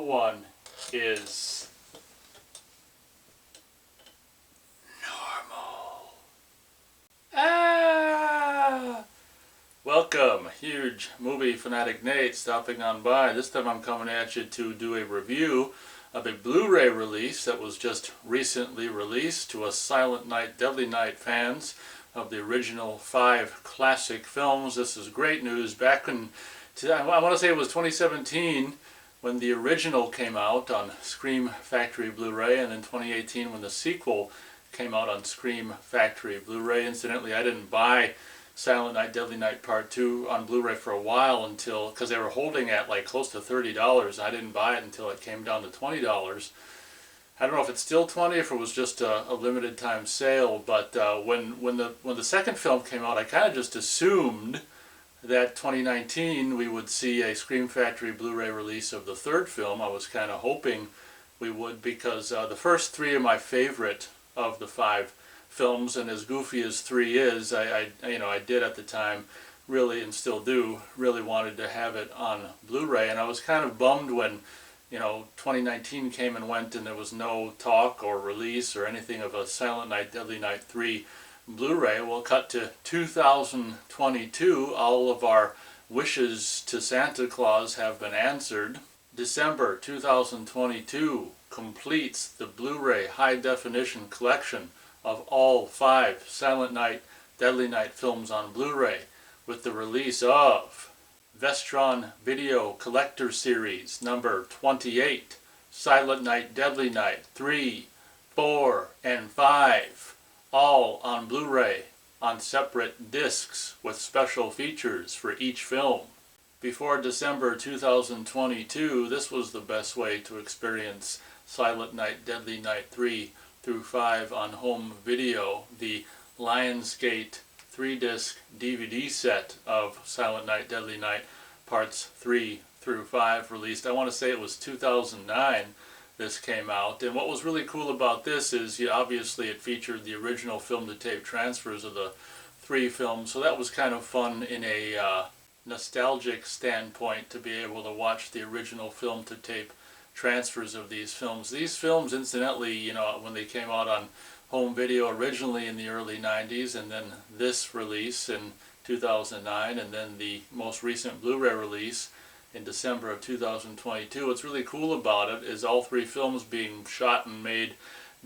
one is normal. Welcome, huge movie fanatic Nate stopping on by. This time I'm coming at you to do a review of a Blu-ray release that was just recently released to us Silent Night, Deadly Night fans of the original 5 classic films. This is great news. Back in, I want to say it was 2017 when the original came out on Scream Factory Blu-ray, and in 2018 when the sequel came out on Scream Factory Blu-ray. Incidentally, I didn't buy Silent Night, Deadly Night Part 2 on Blu-ray for a while until, because they were holding at like close to $30. I didn't buy it until it came down to $20. I don't know if it's still 20, if it was just a limited time sale, but when the second film came out, I kind of just assumed that 2019 we would see a Scream Factory Blu-ray release of the third film. I was kind of hoping we would, because the first 3 are my favorite of the 5 films, and as goofy as 3 is, I did at the time really, and still do, really wanted to have it on Blu-ray, and I was kind of bummed when 2019 came and went and there was no talk or release or anything of a Silent Night, Deadly Night 3 Blu-ray. We'll cut to 2022. All of our wishes to Santa Claus have been answered. December 2022 completes the Blu-ray high definition collection of all 5 Silent Night, Deadly Night films on Blu-ray with the release of Vestron Video Collector Series number 28, Silent Night, Deadly Night 3, 4, and 5, all on Blu-ray on separate discs with special features for each film. Before December 2022, this was the best way to experience Silent Night, Deadly Night 3 through 5 on home video. The Lionsgate 3-disc DVD set of Silent Night, Deadly Night parts 3 through 5 released. I want to say it was 2009 this came out, and what was really cool about this is obviously it featured the original film to tape transfers of the 3 films, so that was kind of fun in a nostalgic standpoint to be able to watch the original film to tape transfers of these films. These films, incidentally, when they came out on home video originally in the early 90s, and then this release in 2009, and then the most recent Blu-ray release in December of 2022. What's really cool about it is all 3 films being shot and made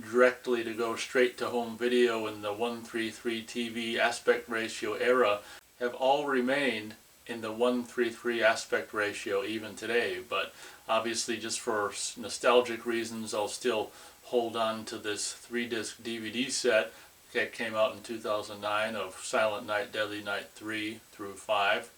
directly to go straight to home video in the 1:3:3 TV aspect ratio era have all remained in the 1:3:3 aspect ratio even today. But obviously, just for nostalgic reasons, I'll still hold on to this 3-disc DVD set that came out in 2009 of Silent Night, Deadly Night 3 through 5.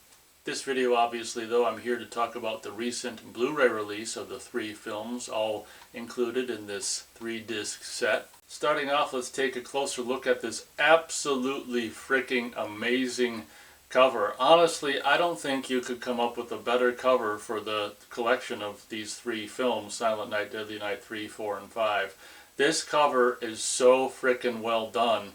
This video, obviously, though, I'm here to talk about the recent Blu-ray release of the 3 films, all included in this 3-disc set. Starting off, let's take a closer look at this absolutely freaking amazing cover. Honestly, I don't think you could come up with a better cover for the collection of these 3 films, Silent Night, Deadly Night 3, 4, and 5. This cover is so freaking well done.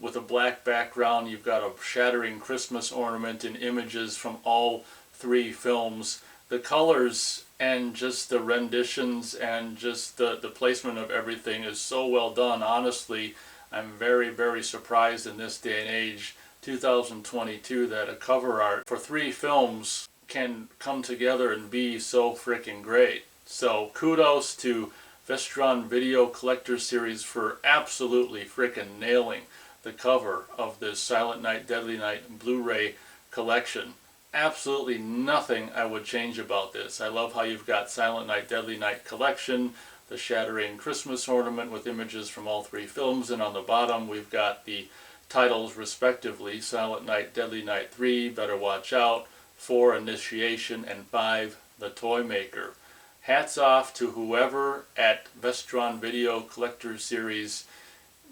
With a black background, you've got a shattering Christmas ornament and images from all 3 films. The colors and just the renditions and just the placement of everything is so well done. Honestly, I'm very, very surprised in this day and age, 2022, that a cover art for 3 films can come together and be so freaking great. So kudos to Vestron Video Collector Series for absolutely freaking nailing the cover of this Silent Night, Deadly Night Blu-ray collection. Absolutely nothing I would change about this. I love how you've got Silent Night, Deadly Night collection, the shattering Christmas ornament with images from all 3 films, and on the bottom we've got the titles respectively, Silent Night, Deadly Night 3, Better Watch Out, 4, Initiation, and 5, The Toy Maker. Hats off to whoever at Vestron Video Collector Series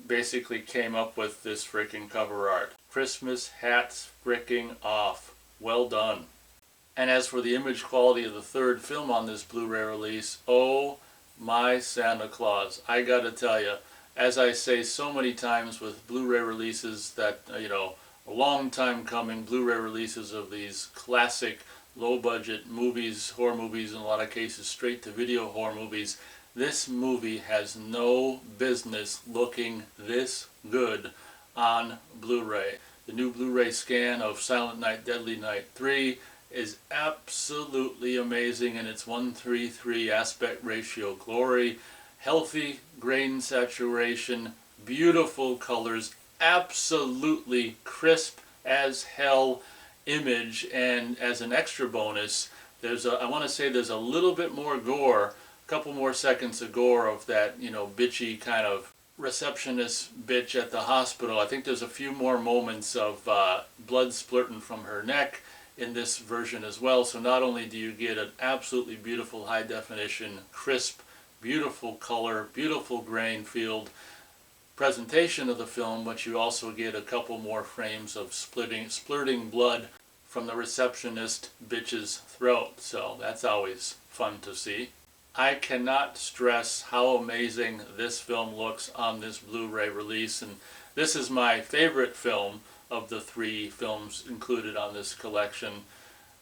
basically came up with this freaking cover art. Christmas hats freaking off. Well done. And as for the image quality of the 3rd film on this Blu-ray release, oh my Santa Claus, I gotta tell you, as I say so many times with Blu-ray releases that, a long time coming, Blu-ray releases of these classic low-budget movies, horror movies in a lot of cases, straight-to-video horror movies. This movie has no business looking this good on Blu-ray. The new Blu-ray scan of Silent Night, Deadly Night 3 is absolutely amazing in its 1:3:3 aspect ratio glory. Healthy grain saturation, beautiful colors, absolutely crisp as hell image, and as an extra bonus, I want to say there's a little bit more gore, a couple more seconds of gore of that, bitchy kind of receptionist bitch at the hospital. I think there's a few more moments of blood splurting from her neck in this version as well. So not only do you get an absolutely beautiful high definition, crisp, beautiful color, beautiful grain field presentation of the film, but you also get a couple more frames of splurting blood from the receptionist bitch's throat. So that's always fun to see. I cannot stress how amazing this film looks on this Blu-ray release, and this is my favorite film of the 3 films included on this collection.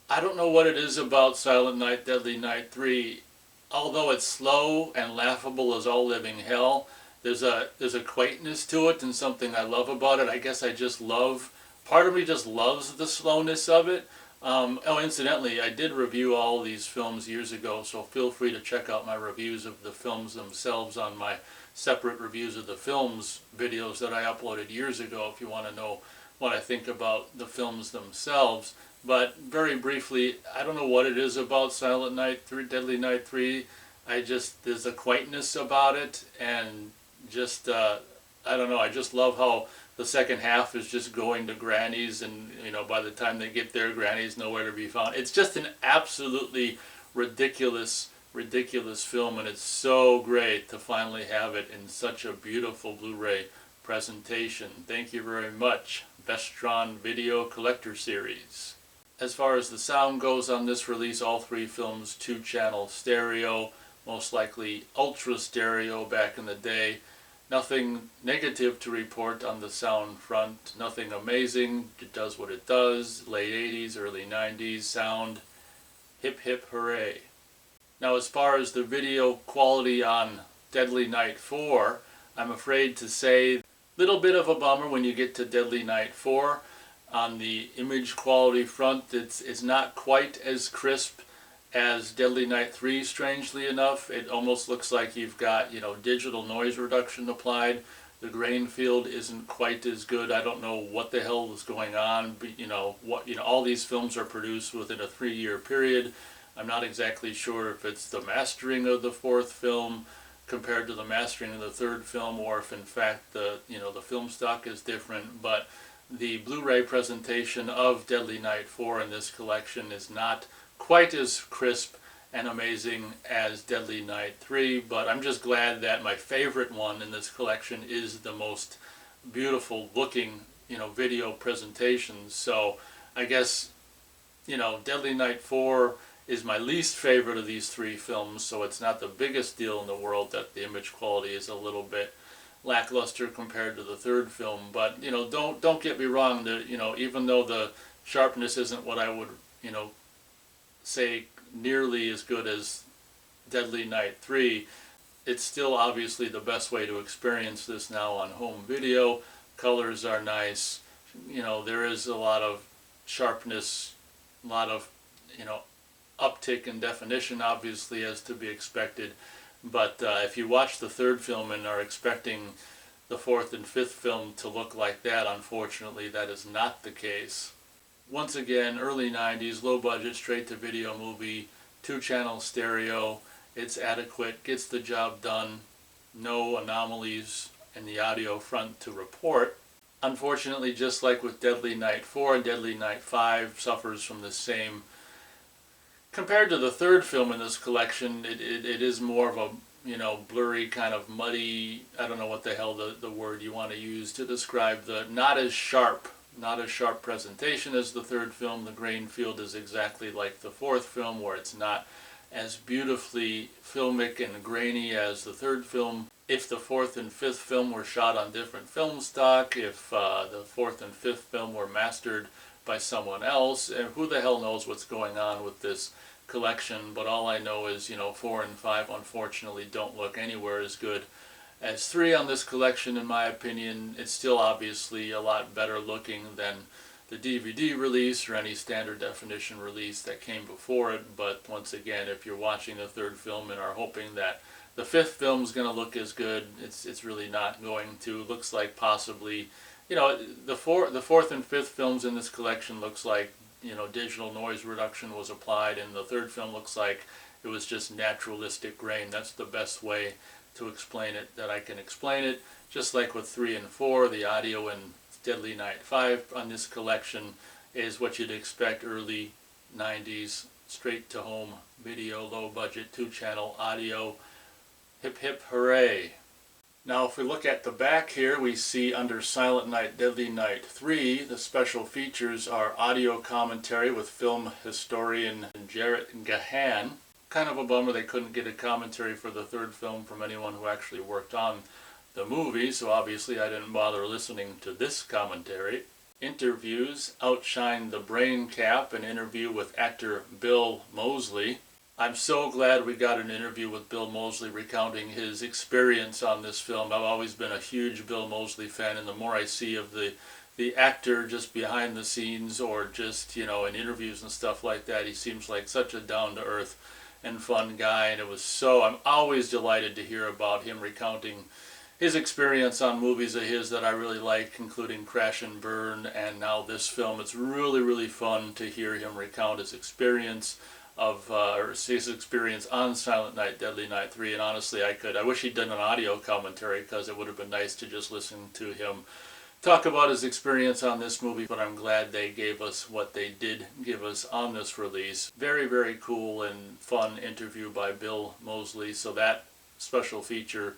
I don't know what it is about Silent Night, Deadly Night 3. Although it's slow and laughable as all living hell, there's a quaintness to it and something I love about it. I guess part of me just loves the slowness of it. Incidentally, I did review all these films years ago, so feel free to check out my reviews of the films themselves on my separate reviews of the films videos that I uploaded years ago if you want to know what I think about the films themselves. But very briefly, I don't know what it is about Silent Night 3, Deadly Night 3. There's a quaintness about it, and I don't know, I just love how the second half is just going to Granny's, and by the time they get there, Granny's nowhere to be found. It's just an absolutely ridiculous film, and it's so great to finally have it in such a beautiful Blu-ray presentation. Thank you very much, Vestron Video Collector Series. As far as the sound goes on this release, all 3 films 2-channel stereo, most likely ultra stereo back in the day. Nothing negative to report on the sound front, nothing amazing. It does what it does. Late 80s, early 90s sound. Hip hip hooray. Now, as far as the video quality on Deadly Night 4, I'm afraid to say, little bit of a bummer when you get to Deadly Night 4. On the image quality front, it's not quite as crisp as Deadly Night 3, strangely enough. It almost looks like you've got, digital noise reduction applied. The grain field isn't quite as good. I don't know what the hell is going on, but all these films are produced within a 3-year period. I'm not exactly sure if it's the mastering of the 4th film compared to the mastering of the 3rd film, or if in fact the film stock is different, but the Blu-ray presentation of Deadly Night 4 in this collection is not quite as crisp and amazing as Deadly Night 3, but I'm just glad that my favorite one in this collection is the most beautiful looking, video presentation. So I guess, Deadly Night 4 is my least favorite of these 3 films, so it's not the biggest deal in the world that the image quality is a little bit lackluster compared to the 3rd film. But don't get me wrong, even though the sharpness isn't what I would say nearly as good as Deadly Night 3, it's still obviously the best way to experience this now on home video. Colors are nice, there is a lot of sharpness, a lot of uptick in definition, obviously, as to be expected. But if you watch the 3rd film and are expecting the 4th and 5th film to look like that, unfortunately that is not the case. Once again, early 90s, low budget, straight to video movie, 2-channel stereo. It's adequate, gets the job done, no anomalies in the audio front to report. Unfortunately, just like with Deadly Night 4, Deadly Night 5 suffers from the same. Compared to the 3rd film in this collection, it is more of a blurry, kind of muddy, I don't know what the hell the word you want to use to describe the not as sharp presentation as the 3rd film. The grain field is exactly like the 4th film, where it's not as beautifully filmic and grainy as the 3rd film. If the 4th and 5th film were shot on different film stock, if the 4th and 5th film were mastered by someone else, and who the hell knows what's going on with this collection. But all I know is, 4 and 5 unfortunately don't look anywhere as good as 3 on this collection. In my opinion, it's still obviously a lot better looking than the DVD release or any standard definition release that came before it. But once again, if you're watching the 3rd film and are hoping that the 5th film is going to look as good, it's really not going to. It looks like possibly, the 4th and 5th films in this collection looks like, digital noise reduction was applied, and the 3rd film looks like it was just naturalistic grain. That's the best way to explain it that I can explain it. Just like with 3 and 4, the audio in Deadly Night 5 on this collection is what you'd expect: early 90s, straight to home video, low budget, 2-channel audio. Hip hip hooray. Now if we look at the back here, we see under Silent Night, Deadly Night 3, the special features are audio commentary with film historian Jarrett Gahan. Kind of a bummer they couldn't get a commentary for the 3rd film from anyone who actually worked on the movie, so obviously I didn't bother listening to this commentary. Interviews outshine the brain cap, an interview with actor Bill Moseley. I'm so glad we got an interview with Bill Moseley recounting his experience on this film. I've always been a huge Bill Moseley fan, and the more I see of the actor just behind the scenes or just, in interviews and stuff like that, he seems like such a down-to-earth and fun guy. And I'm always delighted to hear about him recounting his experience on movies of his that I really like, including Crash and Burn and now this film. It's really, really fun to hear him recount his experience his experience on Silent Night, Deadly Night 3, and honestly, I wish he'd done an audio commentary, because it would have been nice to just listen to him talk about his experience on this movie, but I'm glad they gave us what they did give us on this release. Very, very cool and fun interview by Bill Moseley, so that special feature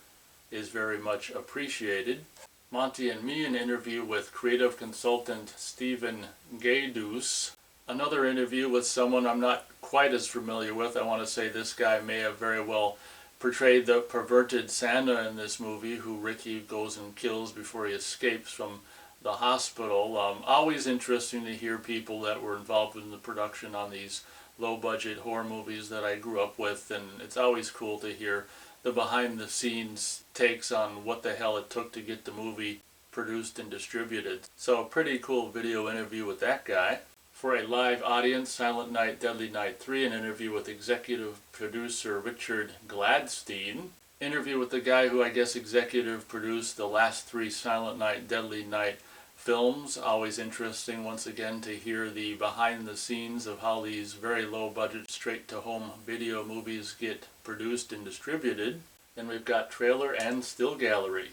is very much appreciated. Monty and me, an interview with creative consultant Stephen Gaydus. Another interview with someone I'm not quite as familiar with. I want to say this guy may have very well portrayed the perverted Santa in this movie, who Ricky goes and kills before he escapes from the hospital. Always interesting to hear people that were involved in the production on these low-budget horror movies that I grew up with, and it's always cool to hear the behind-the-scenes takes on what the hell it took to get the movie produced and distributed. So a pretty cool video interview with that guy. For a live audience, Silent Night, Deadly Night 3, an interview with executive producer Richard Gladstein. Interview with the guy who I guess executive produced the last 3 Silent Night, Deadly Night films. Always interesting, once again, to hear the behind the scenes of how these very low budget, straight to home video movies get produced and distributed. Then we've got trailer and still gallery.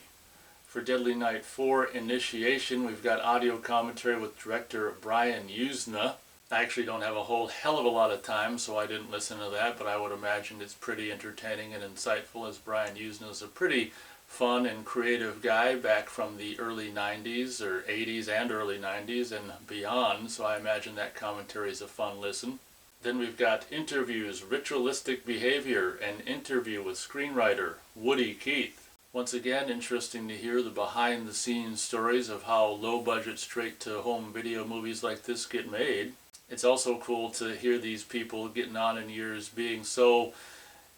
For Deadly Night 4 Initiation, we've got audio commentary with director Brian Usna. I actually don't have a whole hell of a lot of time, so I didn't listen to that, but I would imagine it's pretty entertaining and insightful, as Brian Usna is a pretty fun and creative guy back from the early 90s, or 80s and early 90s and beyond, so I imagine that commentary is a fun listen. Then we've got interviews, ritualistic behavior, an interview with screenwriter Woody Keith. Once again, interesting to hear the behind-the-scenes stories of how low-budget, straight-to-home video movies like this get made. It's also cool to hear these people getting on in years being so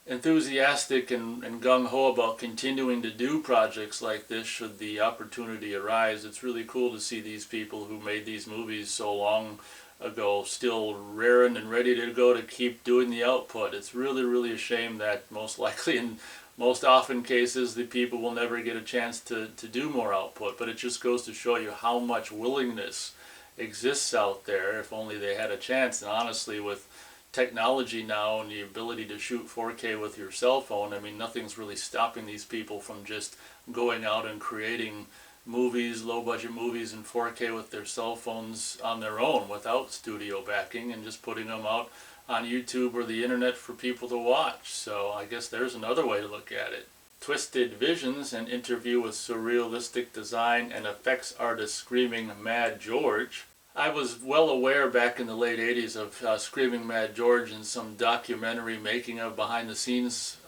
enthusiastic and gung-ho about continuing to do projects like this should the opportunity arise. It's really cool to see these people who made these movies so long ago still raring and ready to go to keep doing the output. It's really, really a shame that most likely in most often cases the people will never get a chance to do more output, but it just goes to show you how much willingness exists out there if only they had a chance. And honestly, with technology now and the ability to shoot 4K with your cell phone, I mean, nothing's really stopping these people from just going out and creating movies, low-budget movies in 4K with their cell phones on their own without studio backing, and just putting them out on YouTube or the internet for people to watch. So I guess there's another way to look at it. Twisted Visions, an interview with surrealistic design and effects artist Screaming Mad George. I was well aware back in the late 80s of Screaming Mad George and some documentary making of behind the scenes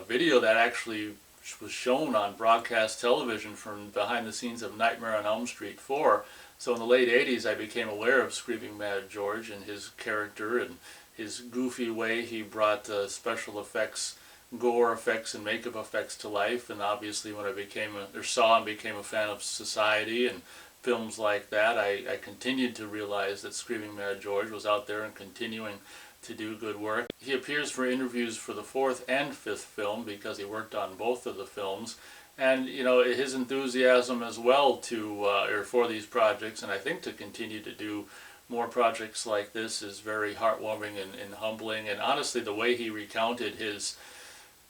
video that actually was shown on broadcast television from behind the scenes of Nightmare on Elm Street 4. So in the late 80s, I became aware of Screaming Mad George and his character and his goofy way he brought special effects, gore effects, and makeup effects to life. And obviously, when I saw and became a fan of Society and films like that, I continued to realize that Screaming Mad George was out there and continuing to do good work. He appears for interviews for the fourth and fifth film because he worked on both of the films. And you know, his enthusiasm as well for these projects, and I think to continue to do more projects like this, is very heartwarming and humbling. And honestly, the way he recounted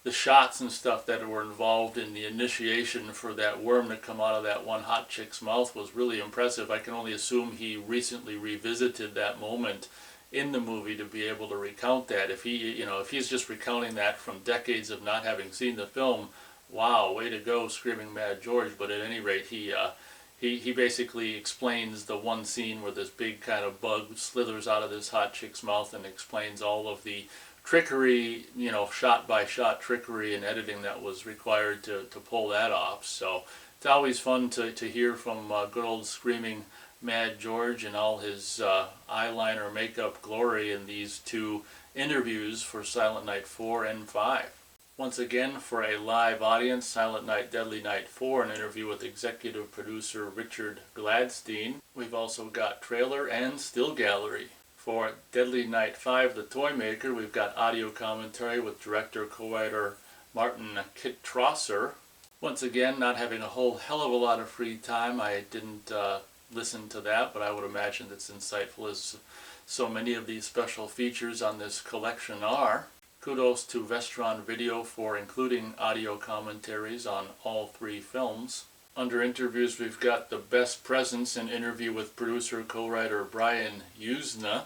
the shots and stuff that were involved in the initiation for that worm to come out of that one hot chick's mouth was really impressive. I can only assume he recently revisited that moment in the movie to be able to recount that. If he's just recounting that from decades of not having seen the film, wow, way to go, Screaming Mad George. But at any rate, he basically explains the one scene where this big kind of bug slithers out of this hot chick's mouth, and explains all of the trickery, shot by shot trickery and editing that was required to pull that off. So it's always fun to hear from good old Screaming Mad George and all his eyeliner makeup glory in these two interviews for Silent Night 4 and 5. Once again, for a live audience, Silent Night, Deadly Night 4, an interview with executive producer Richard Gladstein. We've also got trailer and still gallery. For Deadly Night 5, The Toy Maker, we've got audio commentary with director, co-writer Martin Kittrosser. Once again, not having a whole hell of a lot of free time, I didn't listen to that, but I would imagine it's insightful as so many of these special features on this collection are. Kudos to Vestron Video for including audio commentaries on all three films. Under interviews, we've got The Best Presents, an interview with producer co-writer Brian Usna.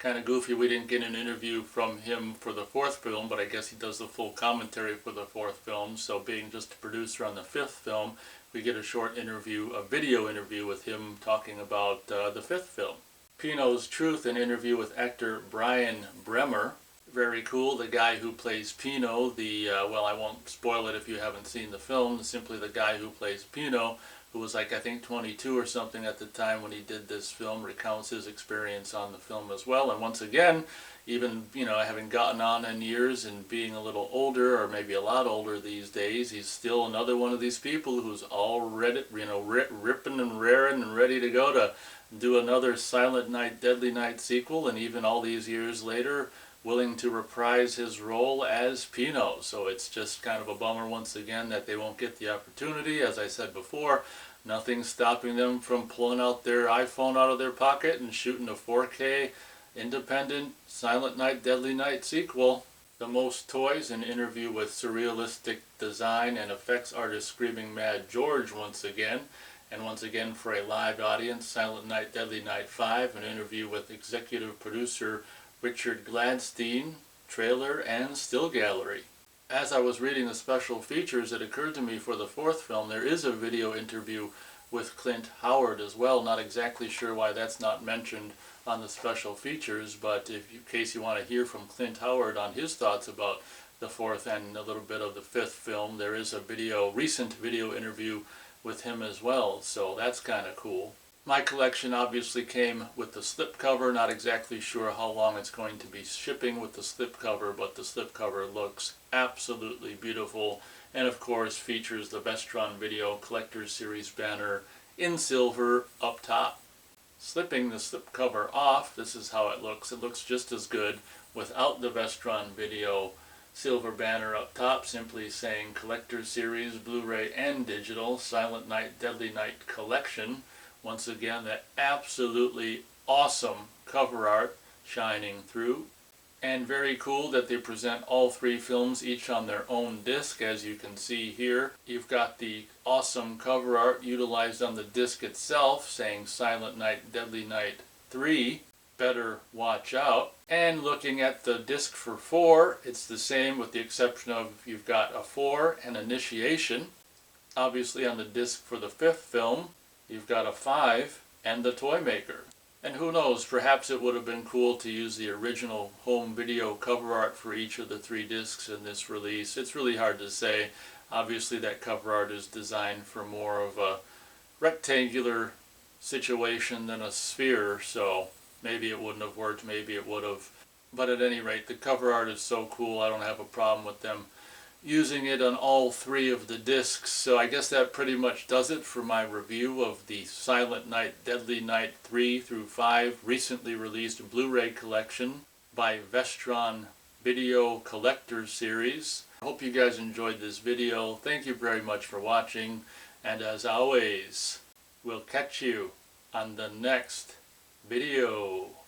Kind of goofy we didn't get an interview from him for the fourth film, but I guess he does the full commentary for the fourth film. So being just a producer on the fifth film, we get a short interview, a video interview with him talking about the fifth film. Pino's Truth, an interview with actor Brian Bremer. Very cool. The guy who plays Pino, well, I won't spoil it if you haven't seen the film, simply the guy who plays Pino, who was like, I think 22 or something at the time when he did this film, recounts his experience on the film as well. And once again, even, having gotten on in years and being a little older, or maybe a lot older these days, he's still another one of these people who's all ready, ripping and raring and ready to go to do another Silent Night, Deadly Night sequel, and even all these years later, willing to reprise his role as Pino. So it's just kind of a bummer once again that they won't get the opportunity. As I said before, nothing's stopping them from pulling out their iPhone out of their pocket and shooting a 4K independent Silent Night, Deadly Night sequel. The Most Toys, an interview with surrealistic design and effects artist Screaming Mad George once again. And once again, for a live audience, Silent Night, Deadly Night 5, an interview with executive producer Richard Gladstein, trailer and still gallery. As I was reading the special features, it occurred to me for the fourth film there is a video interview with Clint Howard as well. Not exactly sure why that's not mentioned on the special features, but in case you want to hear from Clint Howard on his thoughts about the fourth and a little bit of the fifth film, there is a recent video interview with him as well, so that's kind of cool. My collection obviously came with the slipcover. Not exactly sure how long it's going to be shipping with the slipcover, but the slipcover looks absolutely beautiful, and of course features the Vestron Video Collector's Series banner in silver up top. Slipping the slipcover off, this is how it looks. It looks just as good without the Vestron Video silver banner up top, simply saying Collector's Series, Blu-ray and digital, Silent Night, Deadly Night Collection. Once again, that absolutely awesome cover art shining through. And very cool that they present all three films each on their own disc, as you can see here. You've got the awesome cover art utilized on the disc itself, saying Silent Night, Deadly Night 3, Better Watch Out. And looking at the disc for 4, it's the same with the exception of you've got a 4 and Initiation. Obviously on the disc for the fifth film, you've got a 5 and The Toy Maker. And who knows, perhaps it would have been cool to use the original home video cover art for each of the 3 discs in this release. It's really hard to say. Obviously that cover art is designed for more of a rectangular situation than a sphere, so maybe it wouldn't have worked, maybe it would have. But at any rate, the cover art is so cool, I don't have a problem with them using it on all 3 of the discs. So I guess that pretty much does it for my review of the Silent Night, Deadly Night 3 through 5 recently released Blu-ray collection by Vestron Video Collector Series. I hope you guys enjoyed this video. Thank you very much for watching, and as always, we'll catch you on the next video.